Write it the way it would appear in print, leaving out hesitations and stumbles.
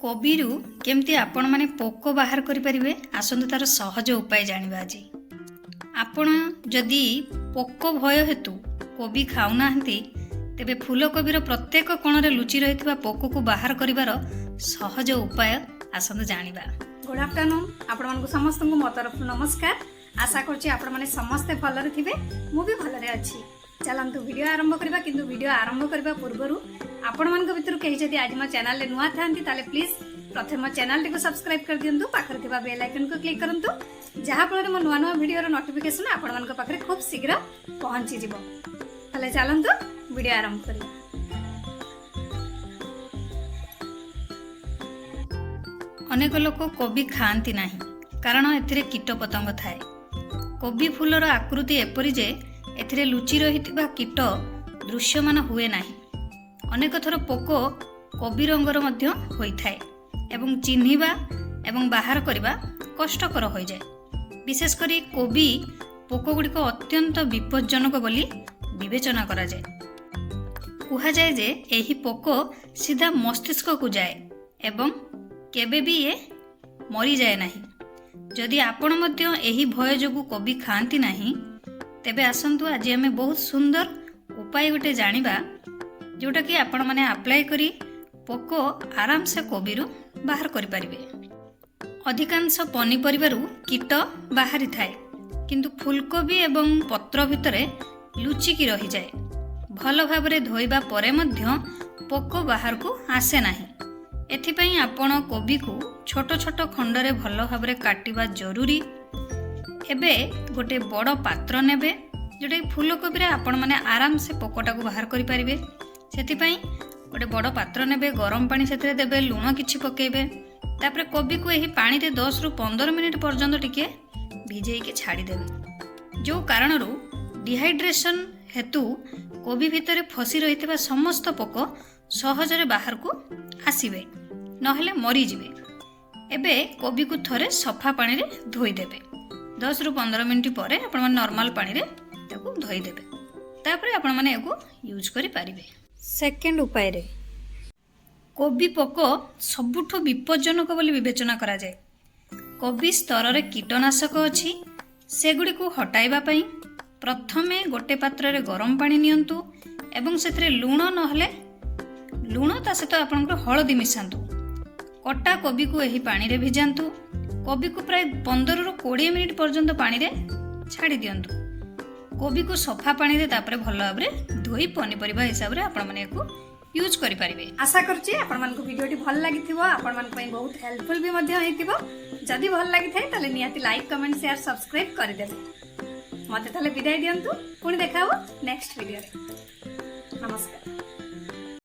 कोबीरू केमती आपण माने पोक बाहर करि परिबे आसंतु तार सहज उपाय जानिबा आजी। आपण जदि पोक भय हेतु कोबी खाउना हंती तेबे फूलकोबीर प्रत्येक कोणरे लुचि रहितबा पोक को बाहर करिवार सहज उपाय आसंतु जानिबा। गुड आफ्टरनून आपण मानकु समस्त को मो तरफ नमस्कार। आशा करछि आपण माने समस्त भलरे थिबे, मु भी भलरे अछि। चलंतु वीडियो आरंभ करबा, किंतु वीडियो आरंभ करबा पूर्वरु आपण मानक भितर केही जदि आज मो चैनल ले नुआ थांती ताले प्लीज प्रथम मो चैनल टिको सब्सक्राइब कर दियंतु, पाखर थिबा बेल आइकन को क्लिक करंतु, जहा फल मो नुआ नुआ वीडियो रो नोटिफिकेशन आपण मानक पाखरे खूब शीघ्र पहुंची जिवो। ताले चलंतु वीडियो आरंभ करिया। अनेक लोक कोबी खाती ना कारण एथिरे कीट पतंग थाए। कोबी फूलर आकृति एपरी जे एथिरे लुचि रहिथिबा कीट दृश्यमान हुए नाही। अनेक थर पोक कोबी रंगर मध्य होइथाए एवं चिन्हिबा एवं बाहर करिबा कष्टकर होई जाय। विशेष करी कोबी पोक गुड़िक अत्यंत विपज्जनक बोली विवेचना करा जाय। कुहा जाय जे एही पोक सीधा मस्तिष्क को जाए एवं केबे भी ये मरी जाए नाही। जदि आपण मध्य एही भय जोगु कोबी खाती नाही तेबे आसंतु आज आमे बहुत सुंदर उपाय गोटे जानिबा, जोटा कि आपण माने अप्लाई करी पोक आराम से कोबीरु बाहर करि परिबे। अधिकांश पनीपरिबारु कीट बाहरी थाए, किंतु फूलकोबी एवं पत्र भितरे लुचिकी रही जाए। भल भाबरे धोइबा परे मध्य पोक बाहर को आसे नाही। एथिपई आपण कोबी को छोट छोट खंडरे भल भाबरे काटिबा जरूरी। एबे गोटे बड़ पात्र नेबे, जोटा फूलकोबी रे आपण माने आराम से पोकटा को बाहर करि परिबे। सेथिपई गोटे बड़ पात्र नेबे, गरम पानी सेतरे देबे, लूण किछि पकेबे। तापरे कोबी को एही पानी रे 10 रु 15 मिनिट पर्यंत टिके भिजेई के छाड़ी देबे। जो कारणरू डिहाइड्रेशन हेतु कोबी भितरे फसी रहितबा समस्त पोक सहजरे बाहर को आसीबे, नहेले मरी जिवे। एबे कोबी को थरे सफा पानी रे धोई देबे। 10 रु 15 मिनिट परे आपण माने नॉर्मल पानी रे ताको धोई देबे। तापरे आपण माने एको यूज करि पारिबे। सेकंड उपाय रे कोबी पोक सबुठो विपज्जनक बोली विवेचना करा जाय। कोबी स्तर रे कीटनाशक अछि, सेगुडी को हटाइबा पई प्रथमे गोटे पात्र रे गरम पानी नियंतु एवं सेथरे लूण नहले लूण ता सहित आपनकर हळदी मिसांतु। कटा कोबी को एही पानी रे भिजांतु। कोबी को प्राय 15 रु 20 मिनिट पर्यंत पानी रे छाड़ी दियंतु। कोबी को सफा पानी रे तापरे भल भाबरे धोई पनीपरिबा हिसाब रे आपण माने को यूज करि परिबे। आशा करछि आपण मानकु वीडियोटी भल लागिथिबो, आपण मान पई बहुत हेल्पफुल भी मध्ये हेतिबो। जदि भल लागि थाए ताले नियाति लाइक कमेंट शेयर सब्सक्राइब करि देबे। मते ताले विदाय दियंतु, पुणी देखाओ नेक्स्ट वीडियो रे। नमस्कार।